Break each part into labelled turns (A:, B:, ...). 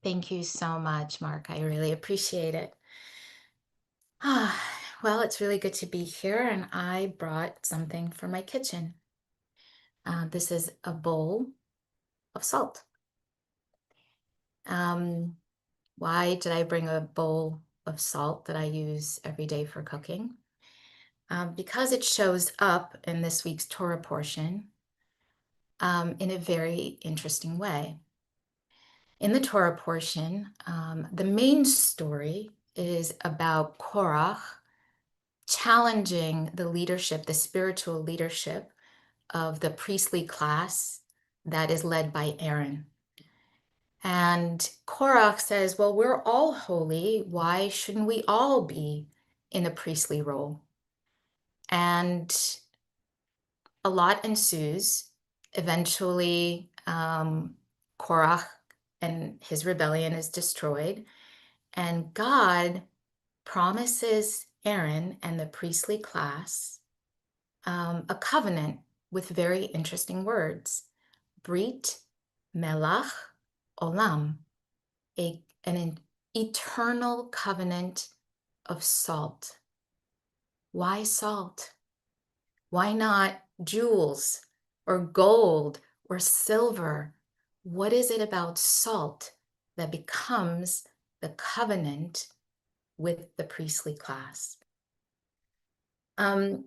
A: Thank you so much, Mark. I really appreciate it. Ah, well, it's really good to be here, and I brought something for my kitchen. This is a bowl of salt. Um, why did I bring a bowl of salt that I use every day for cooking? Because it shows up in this week's Torah portion in a very interesting way. In the Torah portion, the main story is about Korach challenging the leadership, the spiritual leadership of the priestly class that is led by Aaron. And Korach says, well, we're all holy. Why shouldn't we all be in a priestly role? And a lot ensues. Eventually, Korach and his rebellion is destroyed. And God promises Aaron and the priestly class a covenant with very interesting words. Brit Melach Olam, an eternal covenant of salt. Why salt? Why not jewels or gold or silver? What is it about salt that becomes the covenant with the priestly class? Um,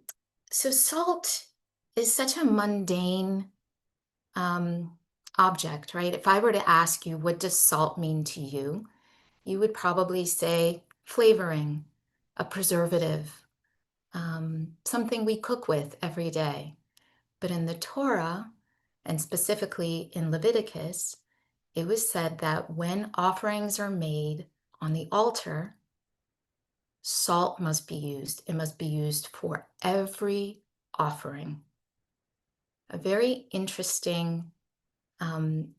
A: so salt is such a mundane object, right? If I were to ask you, what does salt mean to you? You would probably say flavoring, a preservative, something we cook with every day. But in the Torah, and specifically in Leviticus, it was said that when offerings are made on the altar, salt must be used. It must be used for every offering. A very interesting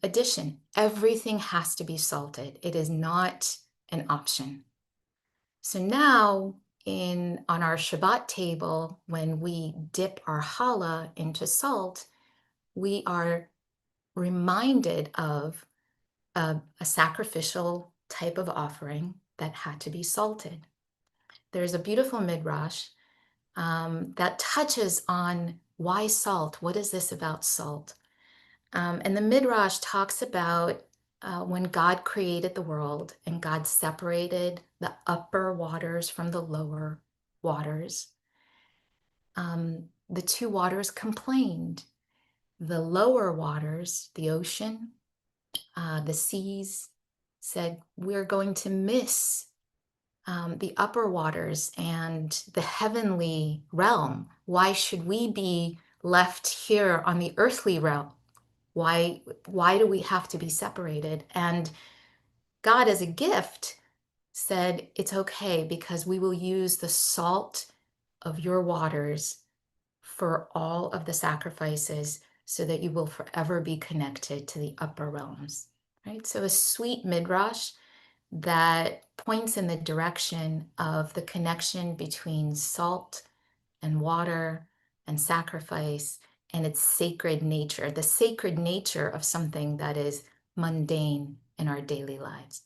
A: addition. Everything has to be salted. It is not an option. So now on our Shabbat table, when we dip our challah into salt, we are reminded of a sacrificial type of offering that had to be salted. There's a beautiful midrash that touches on why salt. What is this about salt? And the Midrash talks about when God created the world and God separated the upper waters from the lower waters. The two waters complained. The lower waters, the ocean, the seas, said, we're going to miss the upper waters and the heavenly realm. Why should we be left here on the earthly realm? Why do we have to be separated? And God, as a gift, said, it's okay because we will use the salt of your waters for all of the sacrifices so that you will forever be connected to the upper realms, right? So a sweet midrash that points in the direction of the connection between salt and water and sacrifice and its sacred nature, the sacred nature of something that is mundane in our daily lives.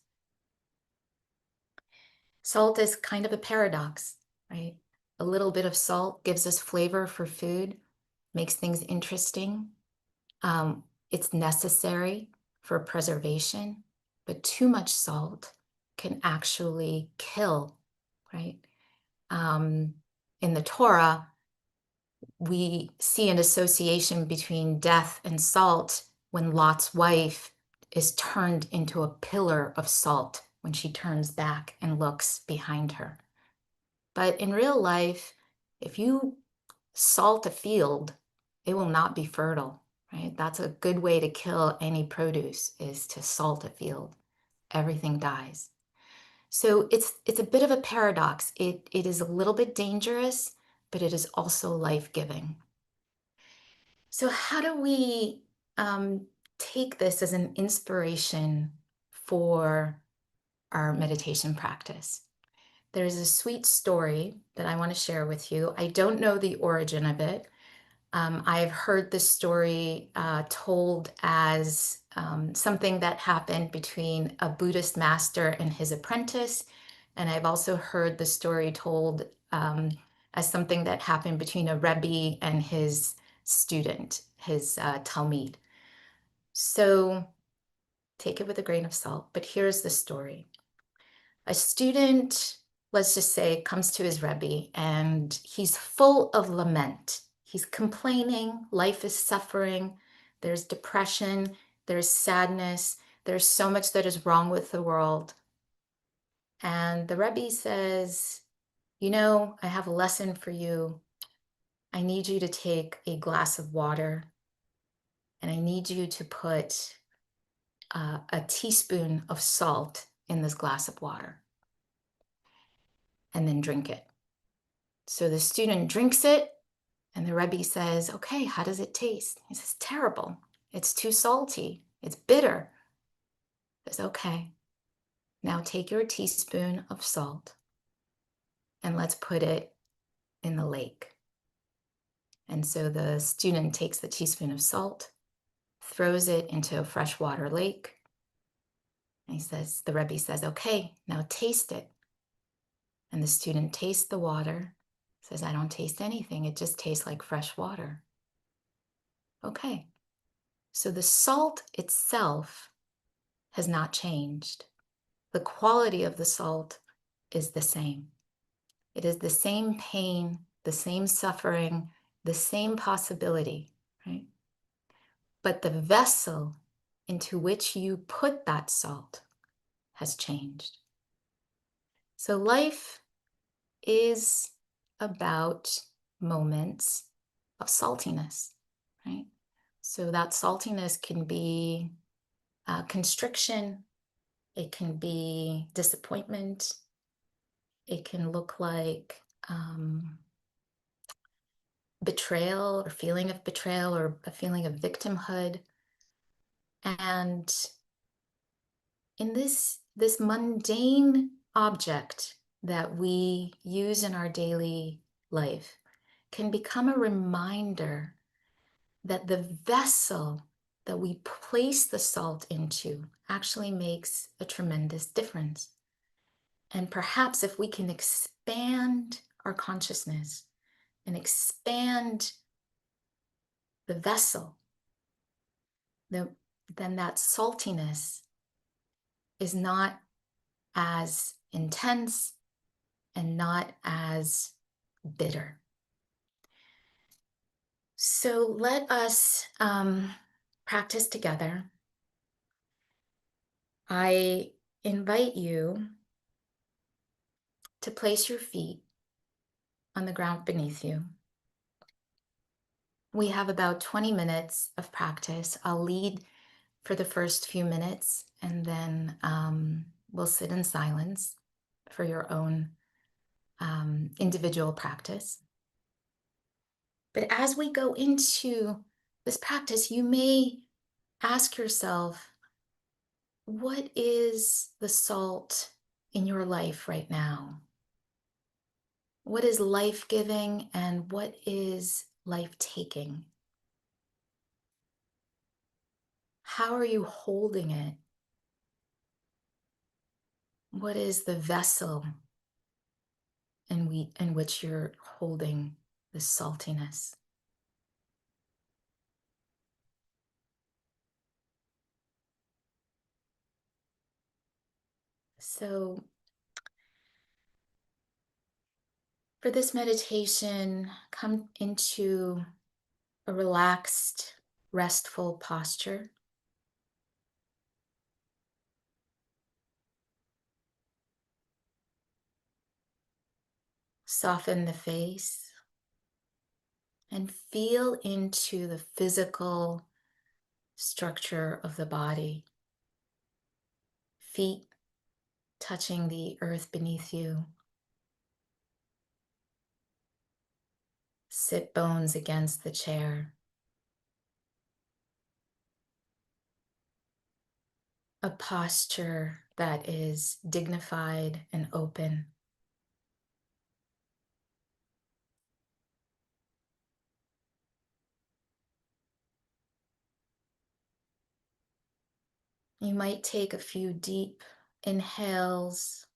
A: Salt is kind of a paradox, right? A little bit of salt gives us flavor for food, makes things interesting. It's necessary for preservation, but too much salt can actually kill, right? In the Torah, we see an association between death and salt when Lot's wife is turned into a pillar of salt when she turns back and looks behind her. But in real life, if you salt a field, it will not be fertile, right? That's a good way to kill any produce is to salt a field. Everything dies. So it's a bit of a paradox. It is a little bit dangerous, but it is also life-giving. So how do we take this as an inspiration for our meditation practice? There's a sweet story that I want to share with you. I don't know the origin of it, I've heard this story told as something that happened between a Buddhist master and his apprentice. And I've also heard the story told as something that happened between a Rebbe and his student, his Talmud. So take it with a grain of salt, but here's the story. A student, let's just say, comes to his Rebbe and he's full of lament. He's complaining, life is suffering, there's depression, there's sadness, there's so much that is wrong with the world. And the Rebbe says, you know, I have a lesson for you. I need you to take a glass of water and I need you to put a teaspoon of salt in this glass of water and then drink it. So the student drinks it, and the Rebbe says, okay, how does it taste? He says, terrible. It's too salty. It's bitter. He says, okay, now take your teaspoon of salt and let's put it in the lake. And so the student takes the teaspoon of salt, throws it into a freshwater lake. And he says, the Rebbe says, okay, now taste it. And the student tastes the water, says, I don't taste anything. It just tastes like fresh water. Okay. So the salt itself has not changed. The quality of the salt is the same. It is the same pain, the same suffering, the same possibility, right? But the vessel into which you put that salt has changed. So life is about moments of saltiness, right? So that saltiness can be constriction, it can be disappointment, it can look like betrayal or feeling of betrayal or a feeling of victimhood. And in this mundane object that we use in our daily life can become a reminder that the vessel that we place the salt into actually makes a tremendous difference. And perhaps if we can expand our consciousness and expand the vessel, then that saltiness is not as intense and not as bitter. So let us practice together. I invite you to place your feet on the ground beneath you. We have about 20 minutes of practice. I'll lead for the first few minutes, and then we'll sit in silence for your own individual practice. But as we go into this practice, you may ask yourself, what is the salt in your life right now? What is life-giving and what is life-taking? How are you holding it? What is the vessel in which you're holding the saltiness? So for this meditation, come into a relaxed, restful posture. Soften the face and feel into the physical structure of the body. Feet touching the earth beneath you. Sit bones against the chair. A posture that is dignified and open. You might take a few deep inhales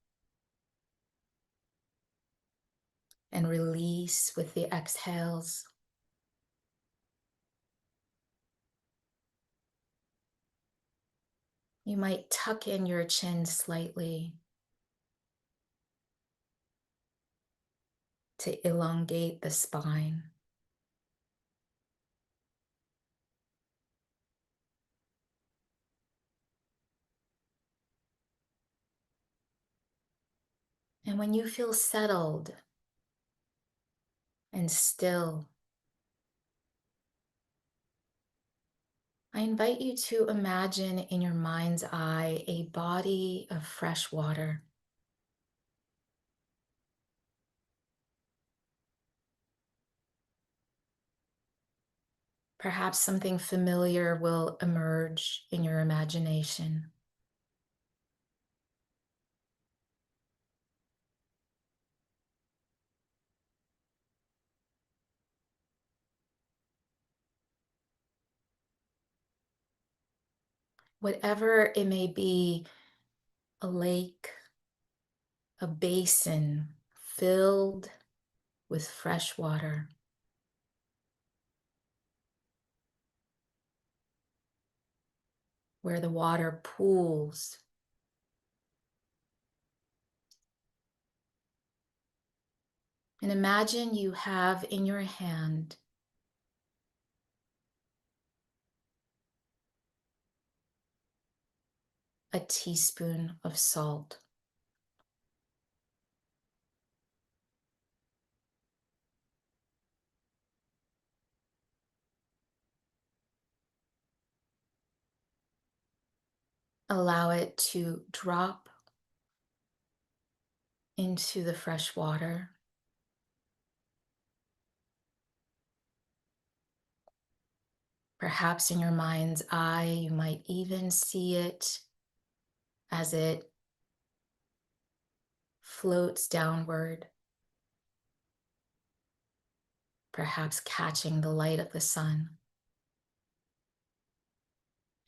A: and release with the exhales. You might tuck in your chin slightly to elongate the spine. And when you feel settled and still, I invite you to imagine in your mind's eye a body of fresh water. Perhaps something familiar will emerge in your imagination. Whatever it may be, a lake, a basin filled with fresh water, where the water pools. And imagine you have in your hand a teaspoon of salt. Allow it to drop into the fresh water. Perhaps in your mind's eye, you might even see it as it floats downward, perhaps catching the light of the sun,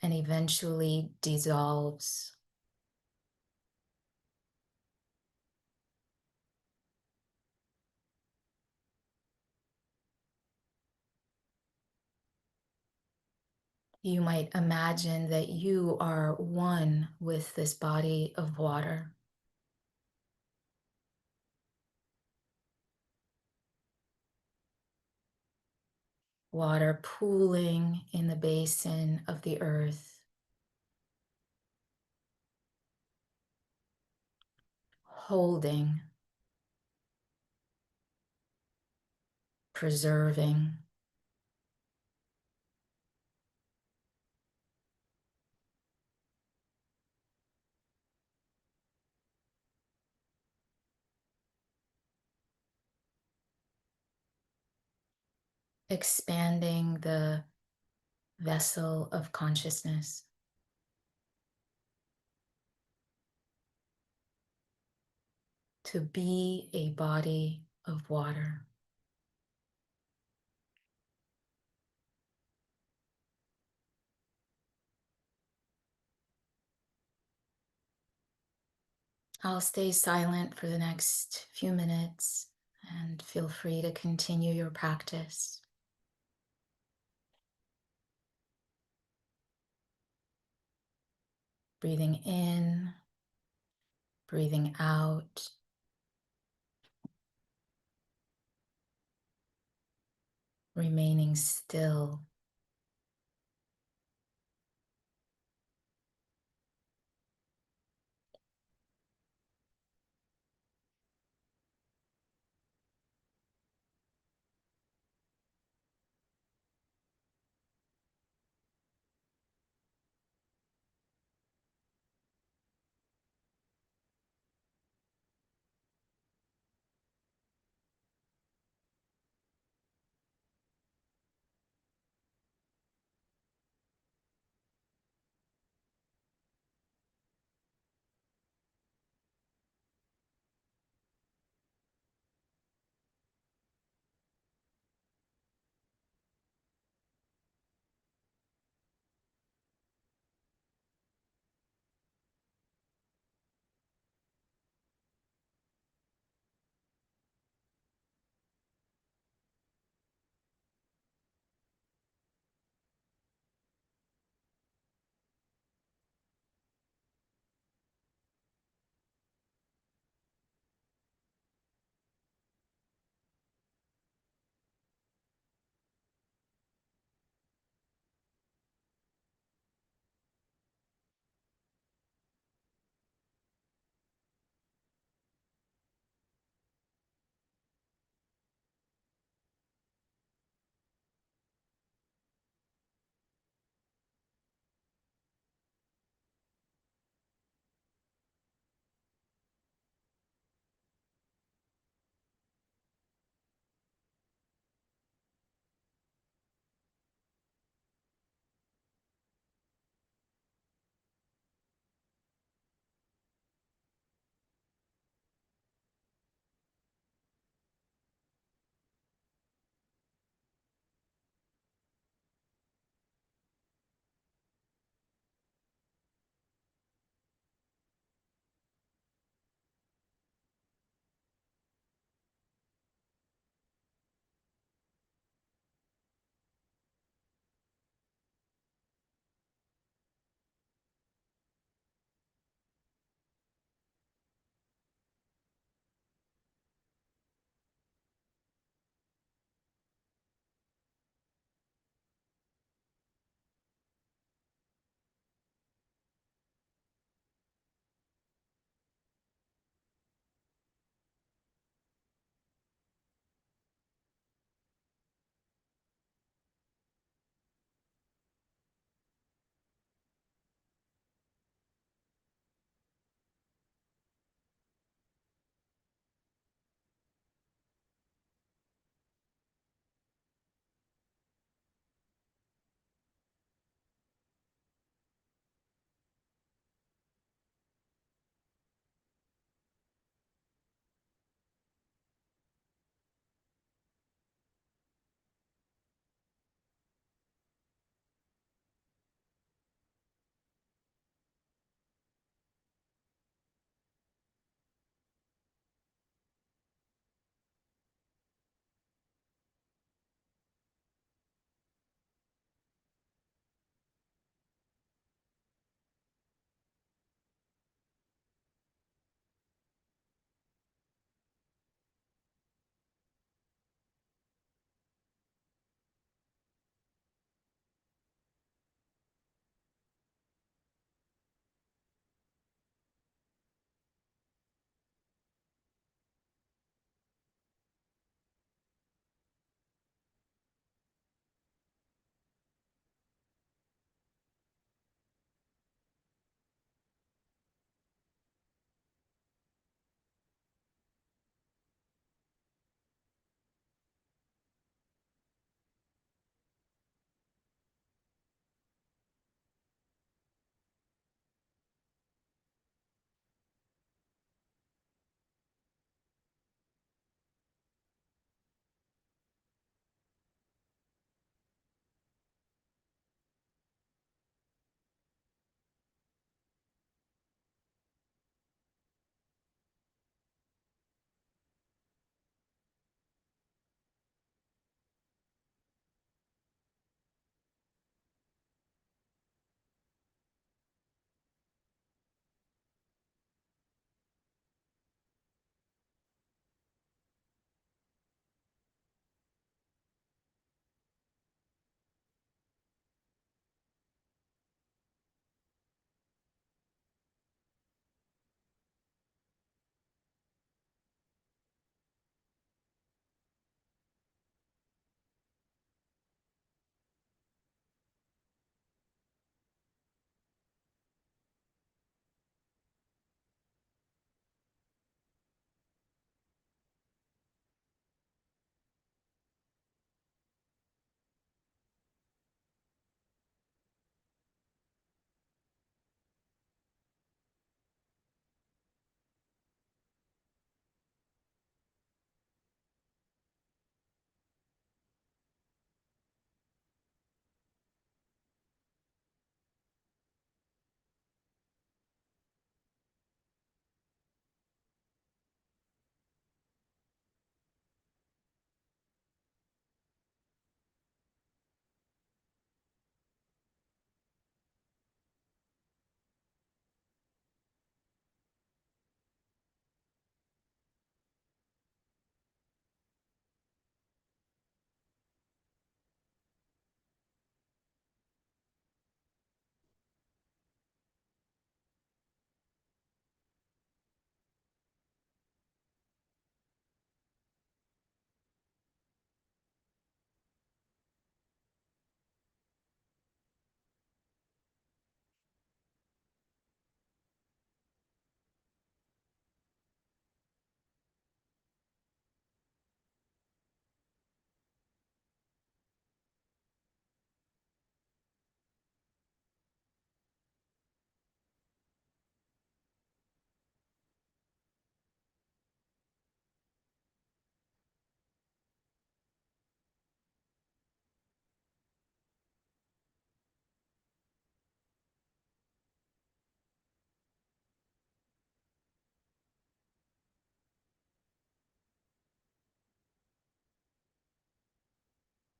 A: and eventually dissolves. You might imagine that you are one with this body of water. Water pooling in the basin of the earth, holding, preserving, expanding the vessel of consciousness to be a body of water. I'll stay silent for the next few minutes and feel free to continue your practice. Breathing in, breathing out. Remaining still.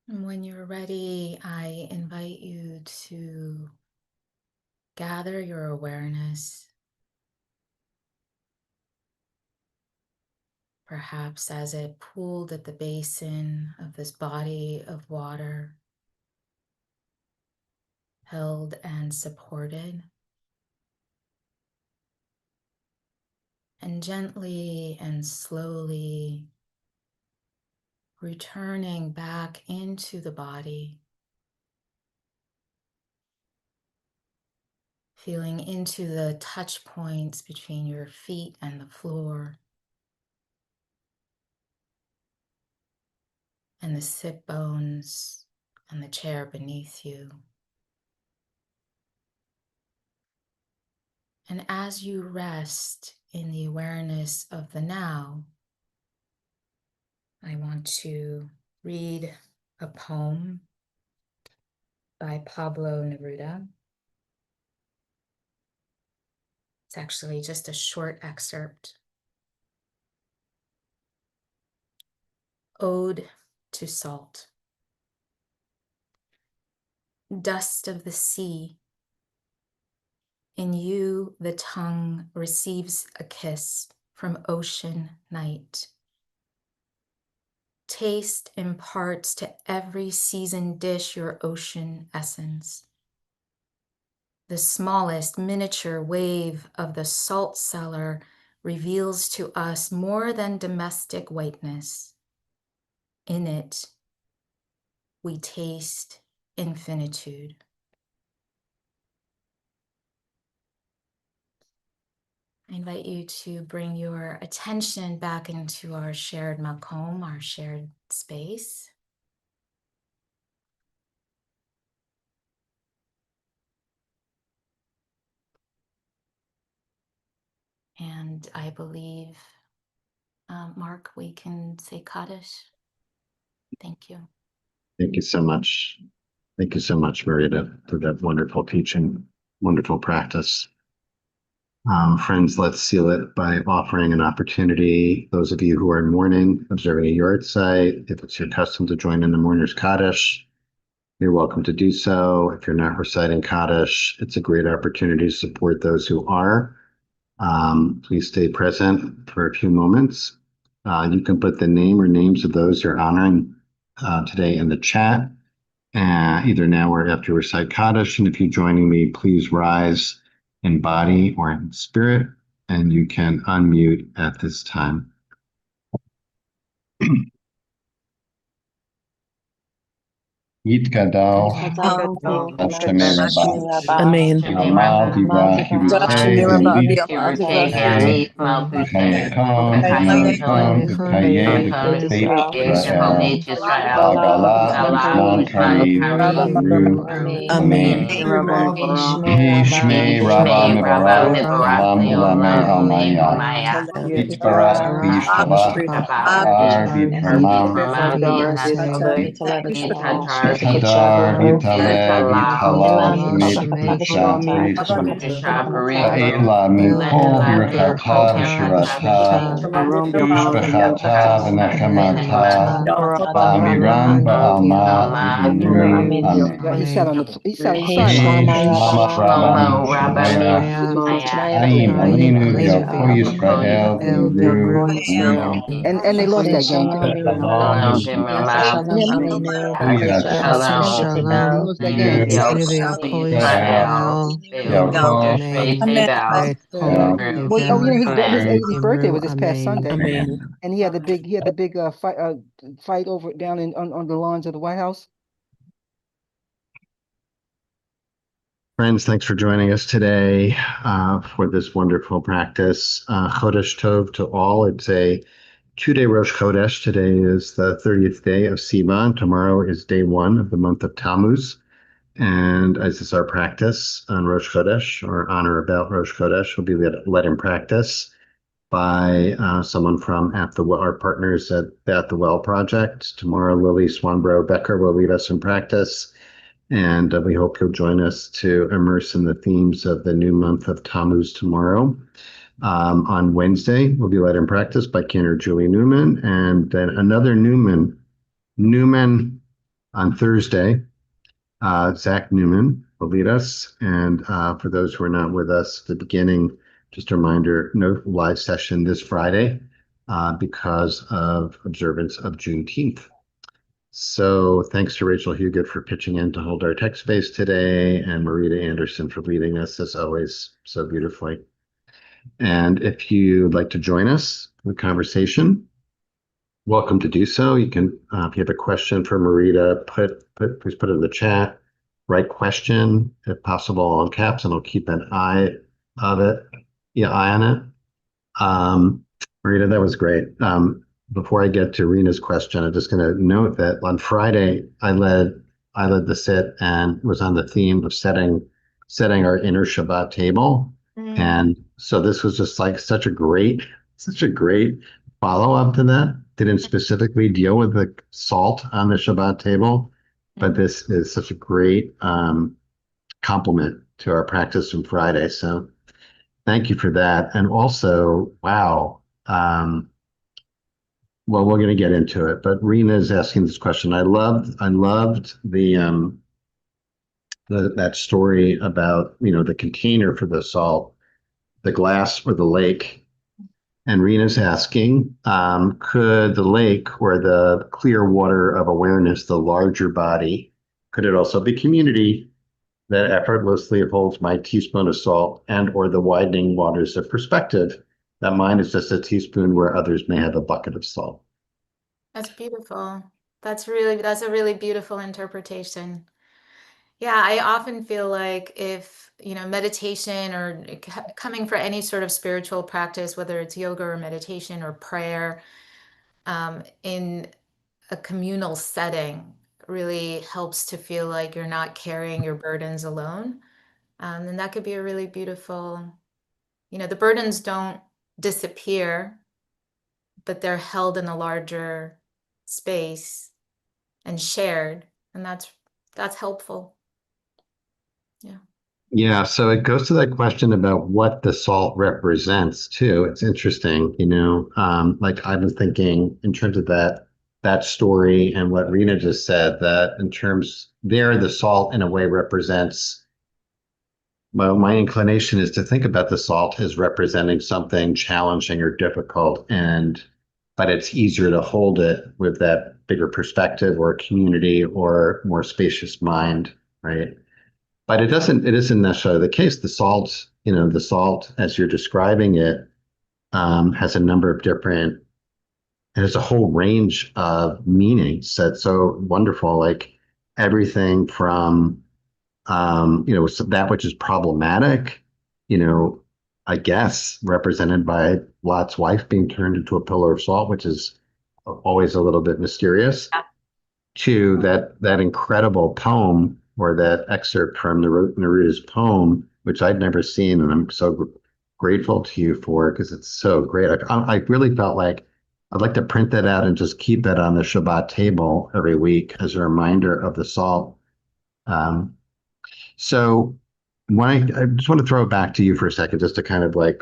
A: And when you're ready, I invite you to gather your awareness, perhaps as it pooled at the basin of this body of water, held and supported, and gently and slowly returning back into the body, feeling into the touch points between your feet and the floor, and the sit bones and the chair beneath you. And as you rest in the awareness of the now, I want to read a poem by Pablo Neruda. It's actually just a short excerpt. Ode to Salt. Dust of the sea, in you the tongue receives a kiss from ocean night. Taste imparts to every seasoned dish your ocean essence. The smallest miniature wave of the salt cellar reveals to us more than domestic whiteness. In it, we taste infinitude. I invite you to bring your attention back into our shared makom, our shared space. And I believe, Mark, we can say Kaddish. Thank you.
B: Thank you so much. Thank you so much, Marita, for that wonderful teaching, wonderful practice. Friends, let's seal it by offering an opportunity. Those of you who are in mourning, observing a yard site, if it's your custom to join in the mourner's Kaddish, you're welcome to do so. If you're not reciting Kaddish, it's a great opportunity to support those who are. Please stay present for a few moments. You can put the name or names of those you're honoring today in the chat, either now or after you recite Kaddish. And if you're joining me, please rise in body or in spirit, and you can unmute at this time. Yitgadal, Hashem Rabba,
C: Amen.
B: Amal Dibra Hibute, V'Yit V'Chayekom, V'Chaye B'Beit Israel, V'Gala B'Zman Kariv V'Ru.
C: Amen.
B: Hishmei Rabba Mibarak, Olam Ulamei Almaya, Yitbarak V'Yishtabach, Ar V'Yitmama, Hadar Vitale Vitala Shemei B'Kutsa Ha'ela Min Kol Birchata V'Shirata V'Ushbechata V'Nechemata V'Amiram Ba'alma V'Imru Amen.
D: He sat on the
B: Hey
D: sideline.
B: Shlomo Rabbi Haim Alinu V'Yoko Yisrael V'Imru Amen.
D: And they lost that game.
B: Shalom
C: Shalom.
D: They lost that game.
C: Israel. Amen.
D: Well, oh, his birthday was this past Sunday,
C: Amen.
D: and he had the big fight over down on the lawns of the White House.
B: Friends, thanks for joining us today for this wonderful practice. Chodesh Tov to all. It's a 2-day Rosh Chodesh. Today is the 30th day of Sivan. Tomorrow is day 1 of the month of Tammuz. And as is our practice on Rosh Chodesh, or on or about Rosh Chodesh, will be led in practice by someone from our partners at the Well Project. Tomorrow, Lily Swanborough Becker will lead us in practice. And we hope you'll join us to immerse in the themes of the new month of Tammuz tomorrow. On Wednesday, we'll be led in practice by Cantor Julie Newman, and then another Newman On Thursday, Zach Newman will lead us. And for those who are not with us at the beginning, just a reminder, no live session this Friday because of observance of Juneteenth. So thanks to Rachel Huget for pitching in to hold our tech space today, and Marita Anderson for leading us as always so beautifully. And if you'd like to join us in the conversation, welcome to do so. You can, if you have a question for Marita, please put it in the chat. Write question, if possible, all caps, and I'll keep an eye of it. Yeah, eye on it. Marita, that was great. Before I get to Rena's question, I'm just going to note that on Friday I led the sit and was on the theme of setting our inner Shabbat table. And so this was just like such a great follow up to that. Didn't specifically deal with the salt on the Shabbat table, but this is such a great complement to our practice from Friday. So thank you for that. And also, wow. Well, we're going to get into it, but Rena is asking this question. I loved that story about, the container for the salt, the glass or the lake. And Rena's asking, could the lake or the clear water of awareness, the larger body, could it also be community that effortlessly holds my teaspoon of salt and or the widening waters of perspective that mine is just a teaspoon where others may have a bucket of salt?
A: That's beautiful. That's a really beautiful interpretation. Yeah, I often feel like if, meditation or coming for any sort of spiritual practice, whether it's yoga or meditation or prayer, in a communal setting really helps to feel like you're not carrying your burdens alone. And that could be a really beautiful, the burdens don't disappear, but they're held in a larger space and shared. And that's helpful. Yeah.
B: Yeah, so it goes to that question about what the salt represents too. It's interesting, like I've been thinking in terms of that story and what Rena just said, that in terms there, the salt in a way represents, well, my inclination is to think about the salt as representing something challenging or difficult, but it's easier to hold it with that bigger perspective or community or more spacious mind, right? But it isn't necessarily the case. The salt as you're describing it, has a number of different, and has a whole range of meanings that's so wonderful, like everything from, that which is problematic, you know, I guess represented by Lot's wife being turned into a pillar of salt, which is always a little bit mysterious, to that incredible poem or that excerpt from Neruda's poem, which I'd never seen, and I'm so grateful to you for because it's so great. I really felt like I'd like to print that out and just keep it on the Shabbat table every week as a reminder of the salt. Um, so I just want to throw it back to you for a second, just to kind of like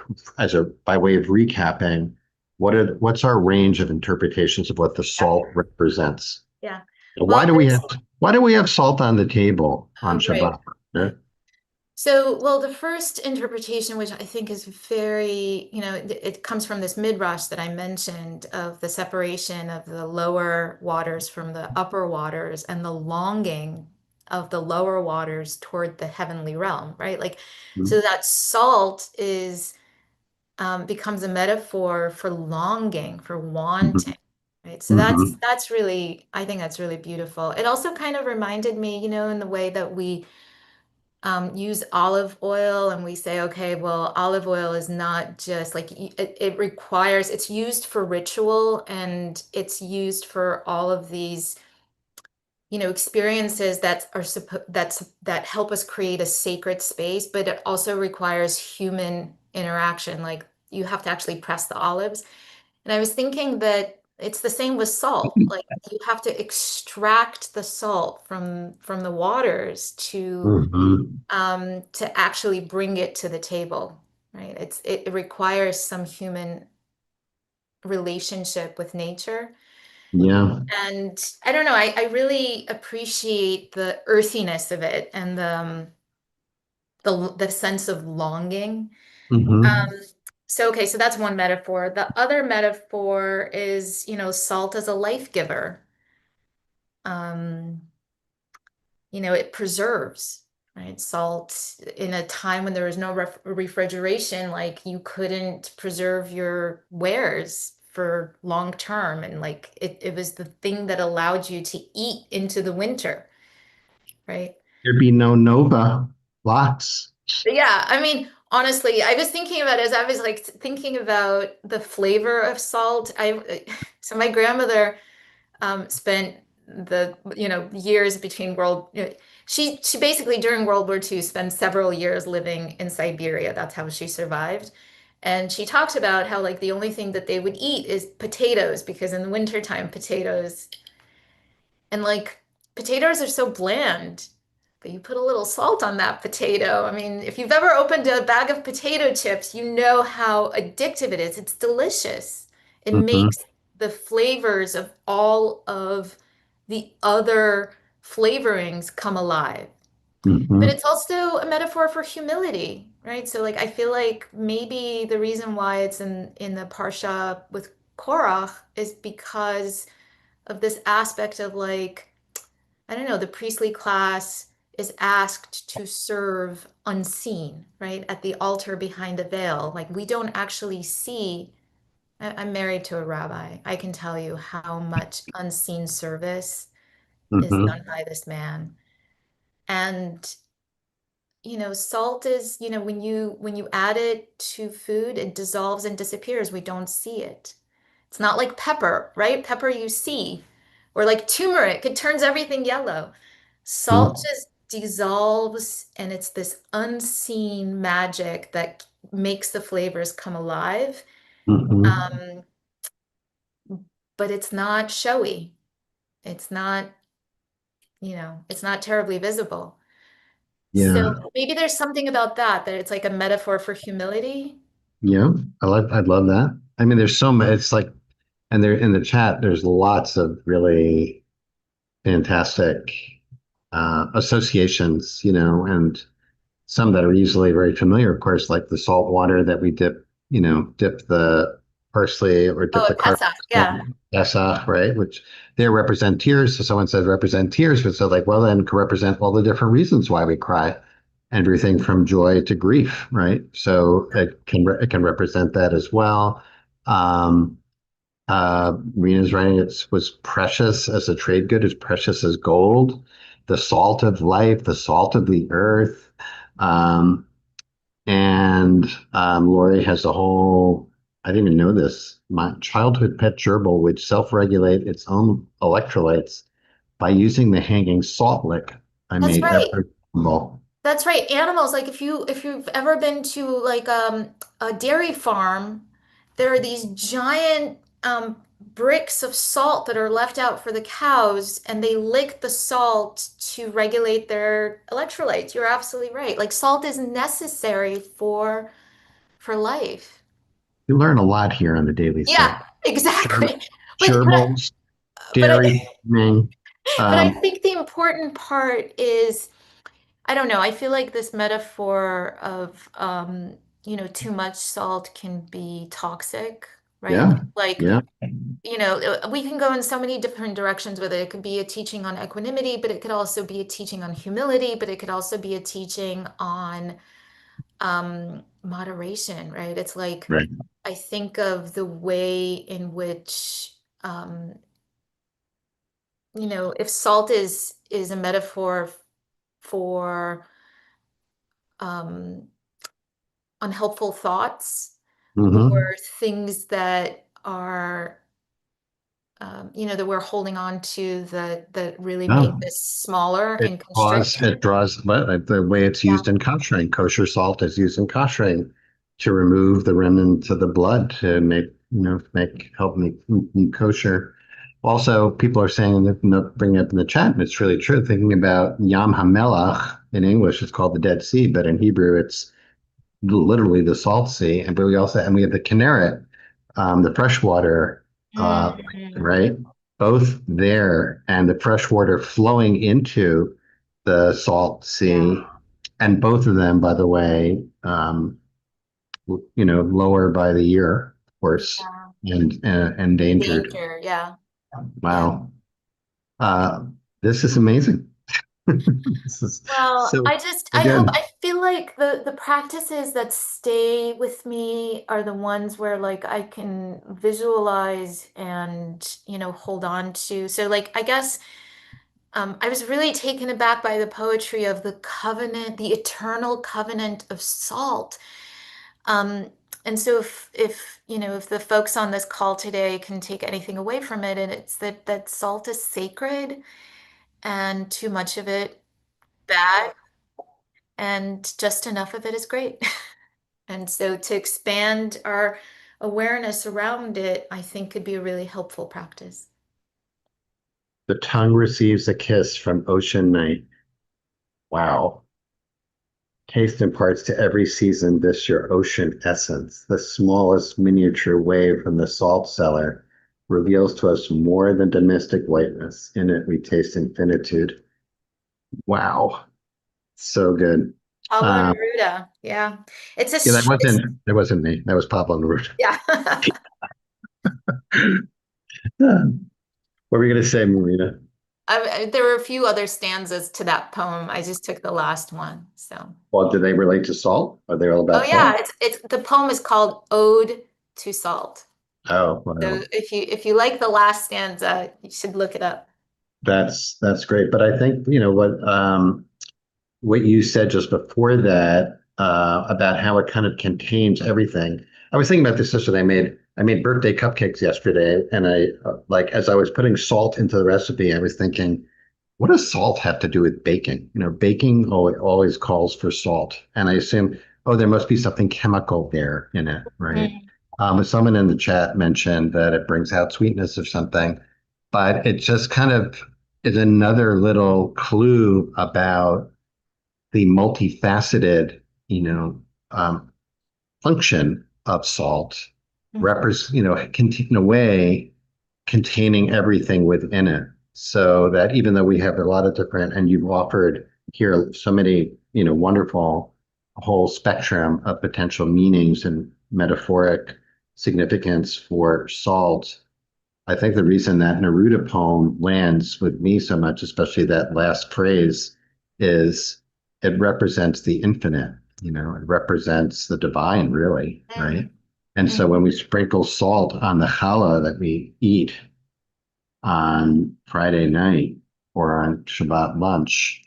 B: by way of recapping, what's our range of interpretations of what the salt represents?
A: Yeah.
B: Why
A: Well,
B: do we have salt on the table on
A: right.
B: Shabbat? Yeah.
A: So, well, the first interpretation, which I think is very, it comes from this midrash that I mentioned of the separation of the lower waters from the upper waters and the longing of the lower waters toward the heavenly realm, right? Like, so that salt becomes a metaphor for longing, for wanting, right? So that's really, I think that's really beautiful. It also kind of reminded me, in the way that we use olive oil and we say, okay, well, olive oil is not just like it requires, it's used for ritual and it's used for all of these, experiences that help us create a sacred space, but it also requires human interaction. Like you have to actually press the olives. And I was thinking that it's the same with salt. Like you have to extract the salt from the waters to actually bring it to the table, right? It requires some human relationship with nature.
B: Yeah.
A: And I don't know, I really appreciate the earthiness of it and the sense of longing.
B: Hmm.
A: Um, so okay, so that's one metaphor. The other metaphor is, salt as a life giver. Um, it preserves, right? Salt in a time when there was no refrigeration, like you couldn't preserve your wares for long term. And like it was the thing that allowed you to eat into the winter, right?
B: There'd be no Nova locks.
A: But yeah, I mean, honestly, I was thinking about as I was like thinking about the flavor of salt. So my grandmother spent the years between she basically during World War II spent several years living in Siberia. That's how she survived. And she talked about how like the only thing that they would eat is potatoes because in the wintertime potatoes and like potatoes are so bland, but you put a little salt on that potato. I mean, if you've ever opened a bag of potato chips, you know how addictive it is. It's delicious. It
B: Hmm.
A: makes the flavors of all of the other flavorings come alive. But
B: Hmm.
A: it's also a metaphor for humility, right? So like I feel like maybe the reason why it's in the Parsha with Korach is because of this aspect of like I don't know, the priestly class is asked to serve unseen, right? At the altar behind a veil. Like we don't actually see. I'm married to a rabbi. I can tell you how much unseen service is
B: Hmm.
A: done by this man. And salt is, when you add it to food, it dissolves and disappears. We don't see it. It's not like pepper, right? Pepper you see, or like turmeric, it turns everything yellow. Salt just dissolves, and it's this unseen magic that makes the flavors come alive.
B: Hmm.
A: Um, but it's not showy. It's not, it's not terribly visible. So
B: Yeah.
A: maybe there's something about that it's like a metaphor for humility.
B: Yeah. I'd love that. I mean, there's so much, it's like, and there in the chat, there's lots of really fantastic associations, and some that are easily very familiar, of course, like the salt water that we dip the parsley or dip
A: Oh,
B: the
A: at
B: carrot
A: Pesach, yeah.
B: in, Essa, right? Which they represent tears. So someone says represent tears, but so like, well, then can represent all the different reasons why we cry, everything from joy to grief, right? So it can represent that as well. Um, Marina's writing it was precious as a trade good, as precious as gold, the salt of life, the salt of the earth. Um, and Lori has a whole, I didn't even know this, my childhood pet gerbil, which self-regulate its own electrolytes by using the hanging salt lick I
A: That's
B: made
A: right.
B: every symbol.
A: That's right. Animals, like if you've ever been to like a dairy farm, there are these giant bricks of salt that are left out for the cows, and they lick the salt to regulate their electrolytes. You're absolutely right. Like salt is necessary for life.
B: You learn a lot here on the Daily
A: Yeah,
B: Sift. Ger-
A: exactly. But
B: Gerbils,
A: but
B: dairy
A: I
B: farming.
A: but I
B: Um,
A: think the important part is I don't know. I feel like this metaphor of, too much salt can be toxic, right?
B: yeah,
A: Like,
B: yeah,
A: we can go in so many different directions with it. It could be a teaching on equanimity, but it could also be a teaching on humility, but it could also be a teaching on moderation, right? It's like,
B: right.
A: I think of the way in which, if salt is a metaphor for um, unhelpful thoughts
B: Hmm.
A: or things that are that we're holding on to that really make
B: Yeah.
A: this smaller
B: It
A: and
B: draws,
A: constrict.
B: it draws, but the way it's
A: Yeah.
B: used in kosher, kosher salt is used in kosher to remove the remnants of the blood to help make food kosher. Also, people are saying that, bringing up in the chat, and it's really true. Thinking about Yam HaMelach in English, it's called the Dead Sea, but in Hebrew, it's literally the Salt Sea. And we have the Kinneret, the freshwater,
A: Mm.
B: right? both there and the fresh water flowing into the salt sea.
A: Yeah.
B: And both of them, by the way, lower by the year, of course,
A: Yeah.
B: and endangered.
A: Danger. Yeah. Yeah.
B: Wow. Uh, this is amazing. This is
A: Well,
B: so
A: I hope,
B: good.
A: I feel like the practices that stay with me are the ones where like I can visualize and, hold on to. So like, I guess I was really taken aback by the poetry of the covenant, the eternal covenant of salt. Um, and so if the folks on this call today can take anything away from it, and it's that salt is sacred and too much of it bad and just enough of it is great. And so to expand our awareness around it, I think could be a really helpful practice.
B: The tongue receives a kiss from ocean night. Wow. Taste imparts to every season this your ocean essence. The smallest miniature wave from the salt cellar reveals to us more than domestic whiteness. In it, we taste infinitude. Wow. So good.
A: Pablo
B: Um,
A: Neruda. Yeah. It's a,
B: yeah,
A: it's,
B: that wasn't me. That was Pablo Neruda.
A: yeah.
B: What were you going to say, Marita?
A: There were a few other stanzas to that poem. I just took the last one. So,
B: Well, do they relate to salt? Are they all
A: oh
B: about
A: yeah,
B: salt?
A: it's the poem is called Ode to Salt.
B: Oh,
A: So
B: wow.
A: if you like the last stanza, you should look it up.
B: That's great. But I think, what you said just before that about how it kind of contains everything. I was thinking about this yesterday. I made birthday cupcakes yesterday, and I like as I was putting salt into the recipe, I was thinking, what does salt have to do with baking? Baking always calls for salt, and I assume, oh, there must be something chemical there in it, right?
A: Mm,
B: Someone in the chat mentioned that it brings out sweetness or something, but it just kind of is another little clue about the multifaceted, you know, um, function of salt,
A: mhm,
B: in a way containing everything within it. So that even though we have a lot of different, and you've offered here so many, wonderful whole spectrum of potential meanings and metaphoric significance for salt, I think the reason that Neruda poem lands with me so much, especially that last phrase, is it represents the infinite. It represents the divine, really,
A: mhm,
B: right? And so
A: mhm.
B: when we sprinkle salt on the challah that we eat on Friday night or on Shabbat lunch,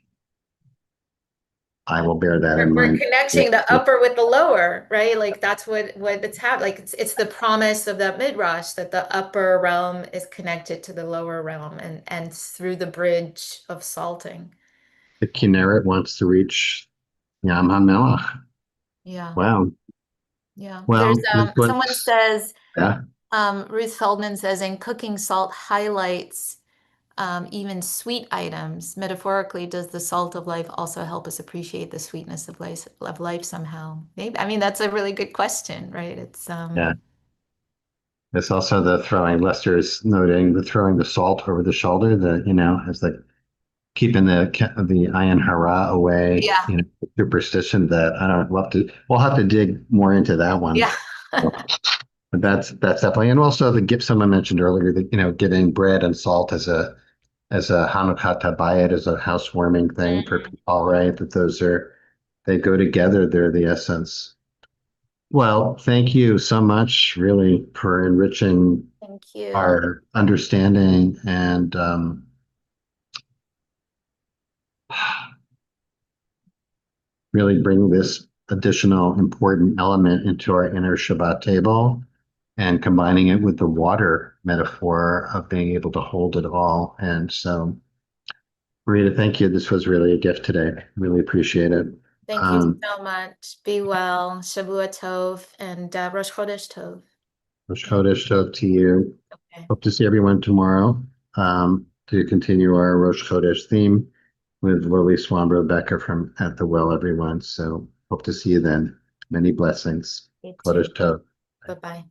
B: I will bear that in
A: We're
B: mind.
A: connecting the upper with the lower, right? Like that's what it's happening. Like it's the promise of that midrash that the upper realm is connected to the lower realm and through the bridge of salting.
B: The Kinneret wants to reach Yam HaMelech.
A: Yeah.
B: Wow.
A: Yeah. There's
B: Well, this
A: someone
B: was,
A: says,
B: yeah.
A: Ruth Feldman says, in cooking, salt highlights even sweet items. Metaphorically, does the salt of life also help us appreciate the sweetness of life somehow? Maybe. I mean, that's a really good question, right? It's
B: Yeah. It's also the throwing, Lester's noting the throwing the salt over the shoulder, as the keeping the ayin hara away,
A: yeah,
B: superstition that I don't we'll have to dig more into that one.
A: yeah.
B: But that's definitely, and also the gift someone mentioned earlier that, giving bread and salt as a Hanukkah tabayit, as a housewarming thing for
A: Mm,
B: people, right? They go together. They're the essence. Well, thank you so much, really, for enriching
A: thank you.
B: our understanding and really bring this additional important element into our inner Shabbat table and combining it with the water metaphor of being able to hold it all. And so, Rita, thank you. This was really a gift today. Really appreciate it.
A: Thank you
B: Um,
A: so much. Be well. Shavua Tov and Rosh Chodesh Tov.
B: Rosh Chodesh Tov to you.
A: Okay.
B: Hope to see everyone tomorrow to continue our Rosh Chodesh theme with Lily Swanbro Becker from At the Well, everyone. So hope to see you then. Many blessings.
A: You too.
B: Chodesh Tov.
A: Bye-bye.